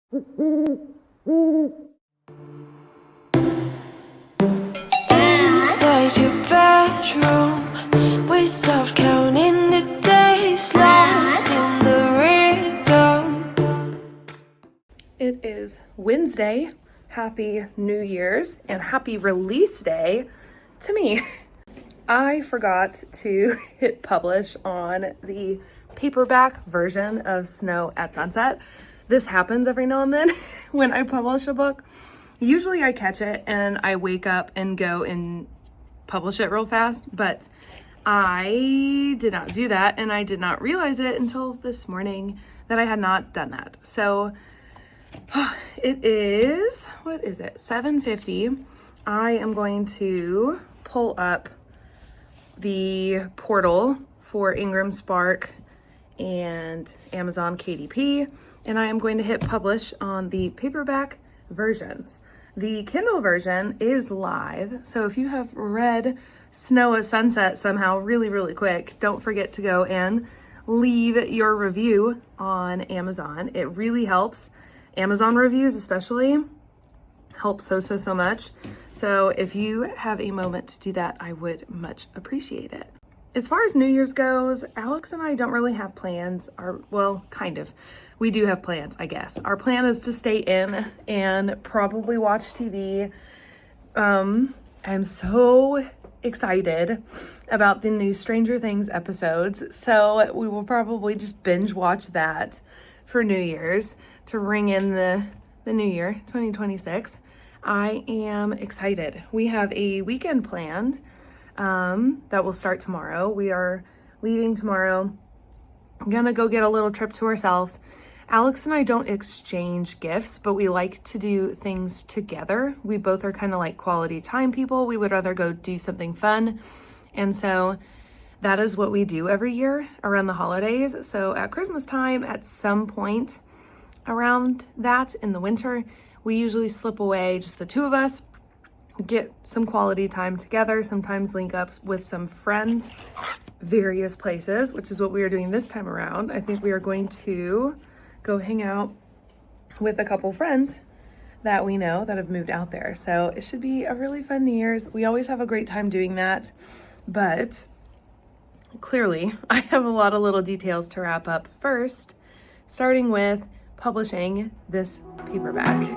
Inside your bedroom, we stopped counting the days, lost in the rhythm. It is Wednesday. Happy New Year's and happy release day to me. I forgot to hit publish on the paperback version of Snow at Sunset. This happens every now and then when I publish a book. Usually I catch it and I wake up and go and publish it real fast, but I did not do that and I did not realize it until this morning that I had not done that. So it is, what is it, 7:50. I am going to pull up the portal for Ingram Spark and Amazon KDP, and I am going to hit publish on the paperback versions. The Kindle version is live, so if you have read Snow at Sunset somehow really quick, don't forget to go and leave your review on Amazon. It really helps. Amazon reviews especially help so much. So if you have a moment to do that, I would much appreciate it. As far as New Year's goes, Alex and I don't really have plans. Well, kind of. We do have plans, I guess. Our plan is to stay in and probably watch TV. I'm so excited about the new Stranger Things episodes. So we will probably just binge watch that for New Year's to ring in the new year, 2026. I am excited. We have a weekend planned that will start tomorrow. We are leaving tomorrow. I'm gonna go get a little trip to ourselves. Alex and I don't exchange gifts, but we like to do things together. We both are kind of like quality time people. We would rather go do something fun. And so that is what we do every year around the holidays. So at Christmas time, at some point around that in the winter, we usually slip away, just the two of us, get some quality time together, sometimes link up with some friends, various places, which is what we are doing this time around. I think we are going to go hang out with a couple friends that we know that have moved out there. So it should be a really fun New Year's. We always have a great time doing that, but clearly I have a lot of little details to wrap up first, starting with publishing this paperback.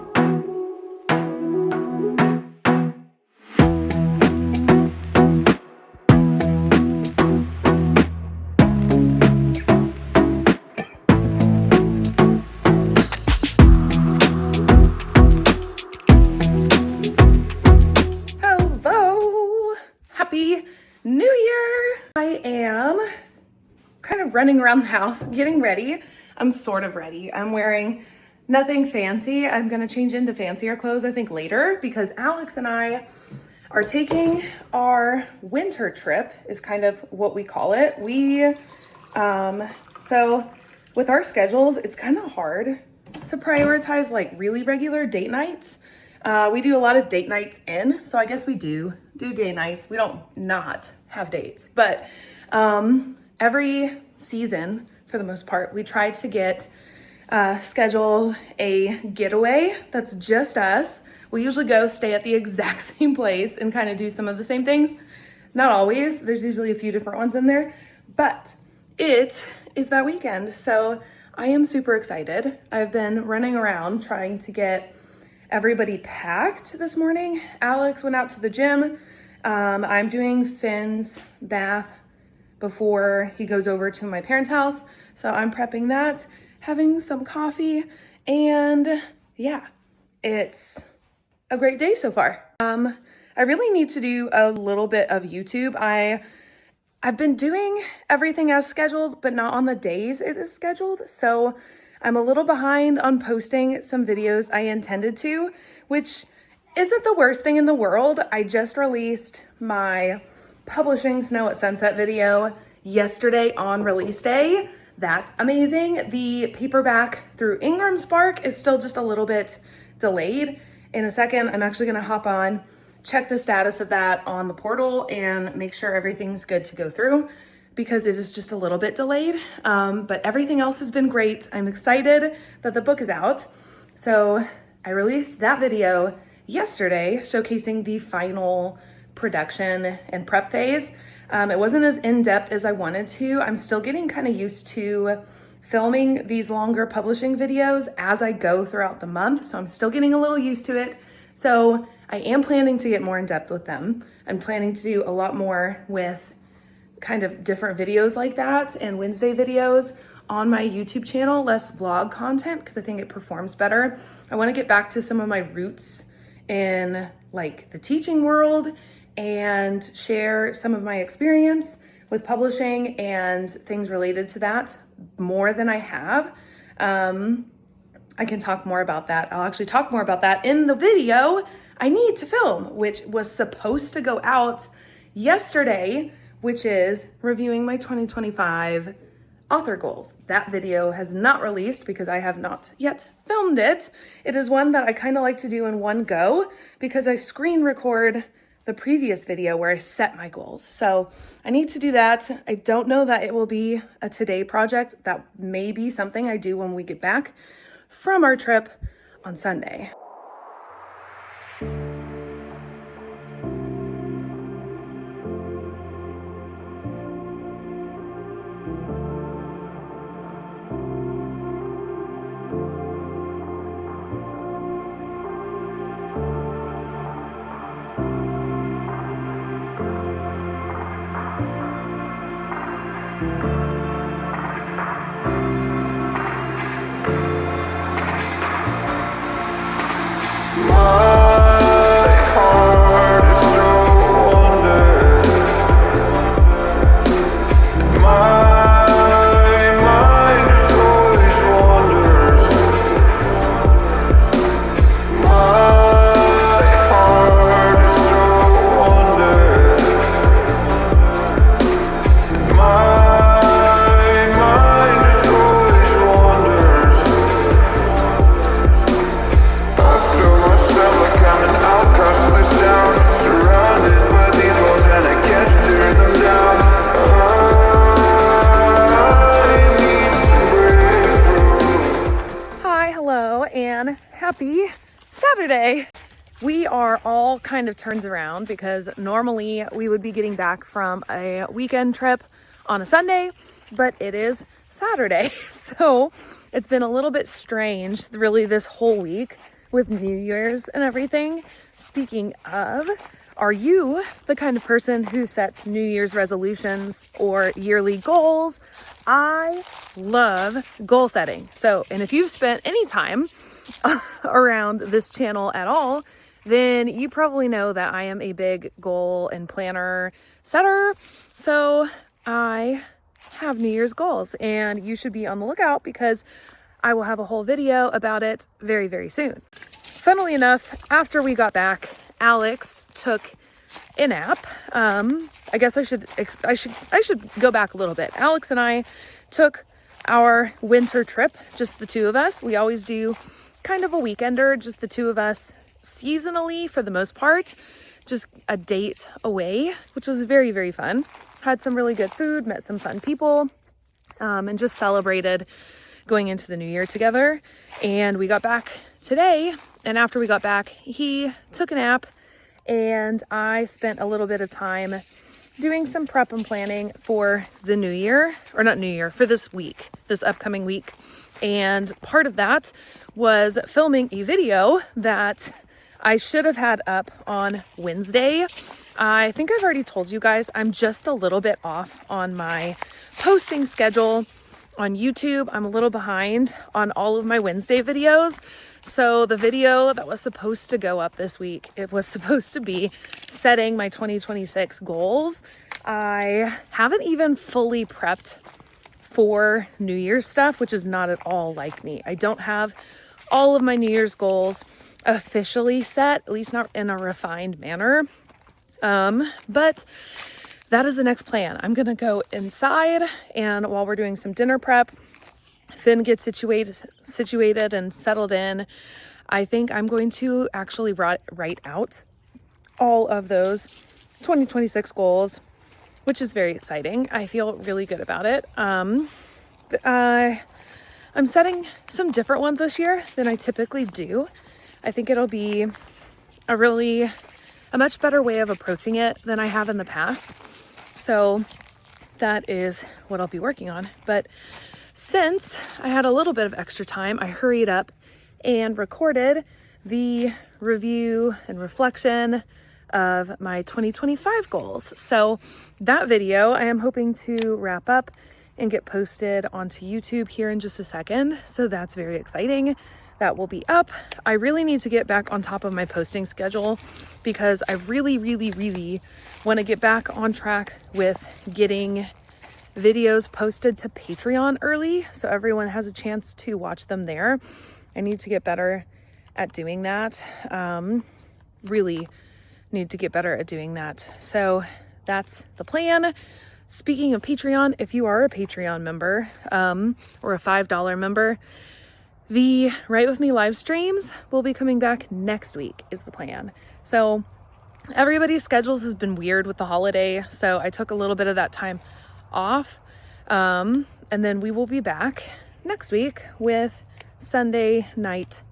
Hello, happy New Year. I am kind of running around the house, getting ready. I'm sort of ready. I'm wearing nothing fancy. I'm gonna change into fancier clothes, I think, later, because Alex and I are taking our winter trip, is kind of what we call it. So with our schedules, it's kind of hard to prioritize like really regular date nights. We do a lot of date nights in, so I guess we do date nights. We don't not have dates, but every season, for the most part, we try to schedule a getaway that's just us. We usually go stay at the exact same place and kind of do some of the same things. Not always, there's usually a few different ones in there, but it is that weekend. So I am super excited. I've been running around trying to get everybody packed this morning. Alex went out to the gym. I'm doing Finn's bath before he goes over to my parents' house. So I'm prepping that, having some coffee, and yeah, it's a great day so far. I really need to do a little bit of YouTube. I've been doing everything as scheduled, but not on the days it is scheduled. So I'm a little behind on posting some videos I intended to, which isn't the worst thing in the world. I just released my publishing Snow at Sunset video yesterday on release day. That's amazing. The paperback through Ingram Spark is still just a little bit delayed. In a second, I'm actually gonna hop on, check the status of that on the portal and make sure everything's good to go through, because it is just a little bit delayed. But everything else has been great. I'm excited that the book is out. So I released that video yesterday showcasing the final production and prep phase. It wasn't as in-depth as I wanted to. I'm still getting kind of used to filming these longer publishing videos as I go throughout the month. So I'm still getting a little used to it. So I am planning to get more in depth with them. I'm planning to do a lot more with kind of different videos like that and Wednesday videos on my YouTube channel, less vlog content because I think it performs better. I want to get back to some of my roots in like the teaching world and share some of my experience with publishing and things related to that more than I have. I can talk more about that. I'll actually talk more about that in the video I need to film, which was supposed to go out yesterday, which is reviewing my 2025 author goals. That video has not released because I have not yet filmed it. It is one that I kind of like to do in one go because I screen record the previous video where I set my goals. So I need to do that. I don't know that it will be a today project. That may be something I do when we get back from our trip on Sunday. Happy Saturday. We are all kind of turns around because normally we would be getting back from a weekend trip on a Sunday, but it is Saturday. So it's been a little bit strange really this whole week with New Year's and everything. Speaking of, are you the kind of person who sets New Year's resolutions or yearly goals? I love goal setting. So, and if you've spent any time around this channel at all, then you probably know that I am a big goal and planner setter. So I have New Year's goals and you should be on the lookout because I will have a whole video about it very, very soon. Funnily enough, after we got back, Alex took a nap. I guess I should go back a little bit. Alex and I took our winter trip, just the two of us. We always do kind of a weekender, just the two of us seasonally for the most part, just a date away, which was very, very fun. Had some really good food, met some fun people, and just celebrated going into the new year together. And we got back today, and after we got back, he took a nap and I spent a little bit of time doing some prep and planning for the new year, or not new year, for this week, this upcoming week. And part of that was filming a video that I should have had up on Wednesday. I think I've already told you guys I'm just a little bit off on my posting schedule on YouTube. I'm a little behind on all of my Wednesday videos. So the video that was supposed to go up this week, it was supposed to be setting my 2026 goals. I haven't even fully prepped for New Year's stuff, which is not at all like me. I don't have all of my New Year's goals officially set, at least not in a refined manner. But that is the next plan. I'm gonna go inside, and while we're doing some dinner prep, Finn gets situated and settled in, I think I'm going to actually write out all of those 2026 goals, which is very exciting. I feel really good about it. I'm setting some different ones this year than I typically do. I think it'll be a much better way of approaching it than I have in the past. So that is what I'll be working on. But since I had a little bit of extra time, I hurried up and recorded the review and reflection of my 2025 goals. So that video I am hoping to wrap up and get posted onto YouTube here in just a second. So that's very exciting. That will be up. I really need to get back on top of my posting schedule because I really want to get back on track with getting videos posted to Patreon early so everyone has a chance to watch them there. I need to get better at doing that. Really need to get better at doing that. So that's the plan. Speaking of Patreon, if you are a Patreon member or a $5 member, the Write With Me live streams will be coming back next week is the plan. So everybody's schedules has been weird with the holiday. So I took a little bit of that time off. And then we will be back next week with Sunday night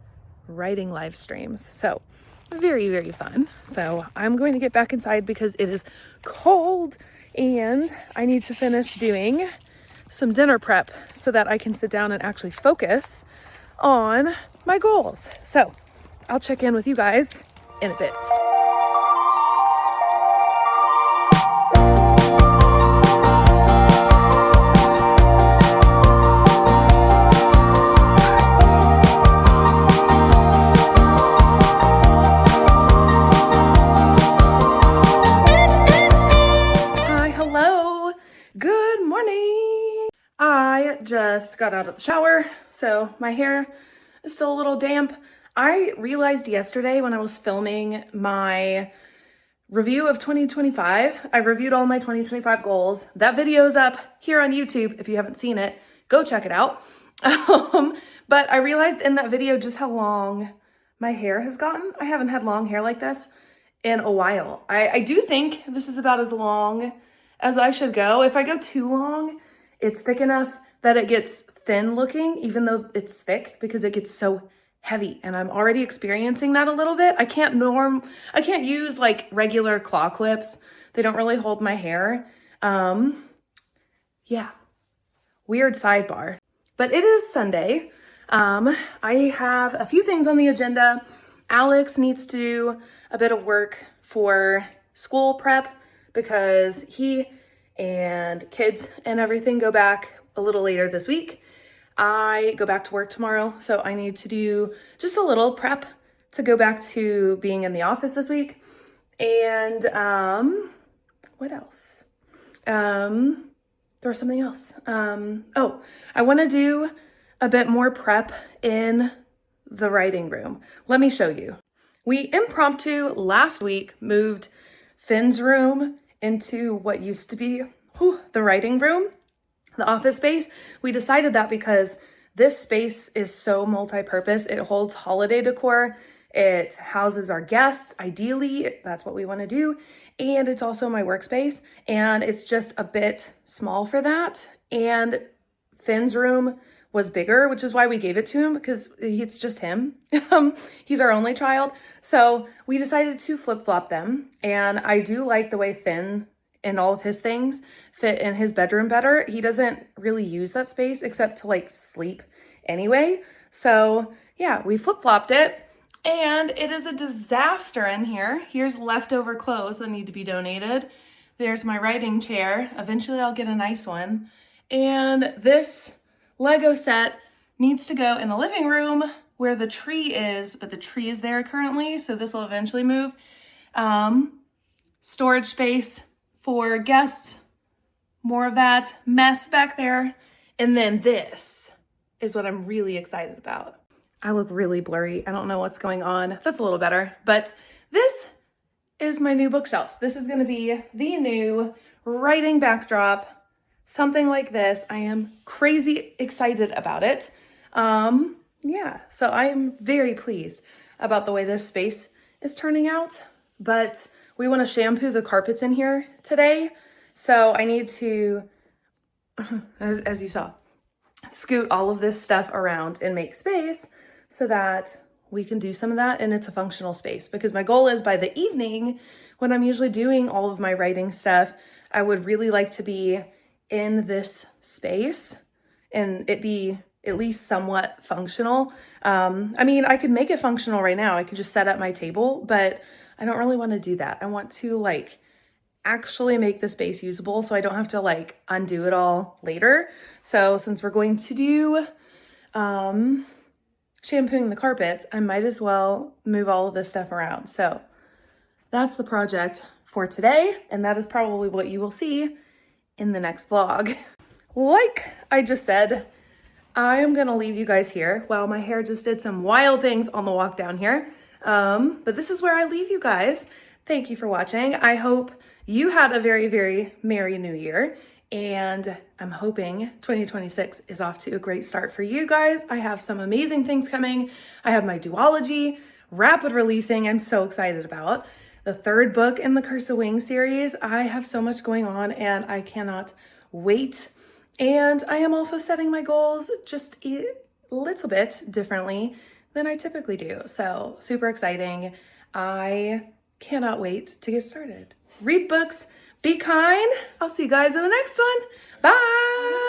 writing live streams. So very fun. So I'm going to get back inside because it is cold and I need to finish doing some dinner prep so that I can sit down and actually focus on my goals. So I'll check in with you guys in a bit. Hi, hello. Good morning. I just got out of the shower, so my hair is still a little damp. I realized yesterday when I was filming my review of 2025, I reviewed all my 2025 goals. That video's up here on YouTube. If you haven't seen it, go check it out. But I realized in that video just how long my hair has gotten. I haven't had long hair like this in a while. I do think this is about as long as I should go. If I go too long, it's thick enough that it gets thin looking, even though it's thick, because it gets so heavy. And I'm already experiencing that a little bit. I can't use like regular claw clips. They don't really hold my hair. Yeah, weird sidebar. But it is Sunday. I have a few things on the agenda. Alex needs to do a bit of work for school prep because he and kids and everything go back a little later this week. I go back to work tomorrow, so I need to do just a little prep to go back to being in the office this week. And what else? There was something else. Oh, I want to do a bit more prep in the writing room. Let me show you. We impromptu last week moved Finn's room into what used to be the writing room, the office space. We decided that because this space is so multi-purpose. It holds holiday decor. It houses our guests. Ideally, that's what we want to do. And it's also my workspace. And it's just a bit small for that. And Finn's room was bigger, which is why we gave it to him, because it's just him. He's our only child. So we decided to flip-flop them. And I do like the way Finn and all of his things fit in his bedroom better. He doesn't really use that space except to like sleep anyway. So yeah, we flip-flopped it and it is a disaster in here. Here's leftover clothes that need to be donated. There's my writing chair. Eventually I'll get a nice one. And this Lego set needs to go in the living room where the tree is, but the tree is there currently. So this will eventually move. Storage space for guests, more of that mess back there. And then this is what I'm really excited about. I look really blurry. I don't know what's going on. That's a little better, but this is my new bookshelf. This is gonna be the new writing backdrop, something like this. I am crazy excited about it. Yeah, so I am very pleased about the way this space is turning out, but we want to shampoo the carpets in here today. So I need to, as you saw, scoot all of this stuff around and make space so that we can do some of that and it's a functional space. Because my goal is by the evening, when I'm usually doing all of my writing stuff, I would really like to be in this space and it be at least somewhat functional. I mean, I could make it functional right now. I could just set up my table, but I don't really want to do that. I want to like actually make the space usable so I don't have to like undo it all later. So since we're going to do shampooing the carpets, I might as well move all of this stuff around. So that's the project for today, and that is probably what you will see in the next vlog. Like I just said, I am gonna leave you guys here. Well, my hair just did some wild things on the walk down here, but this is where I leave you guys. Thank you for watching. I hope you had a very, very Merry New Year, and I'm hoping 2026 is off to a great start for you guys. I have some amazing things coming. I have my duology, rapid releasing, I'm so excited about. The third book in the Curse of Wings series. I have so much going on and I cannot wait. And I am also setting my goals just a little bit differently than I typically do. So super exciting. I cannot wait to get started. Read books, be kind. I'll see you guys in the next one. Bye.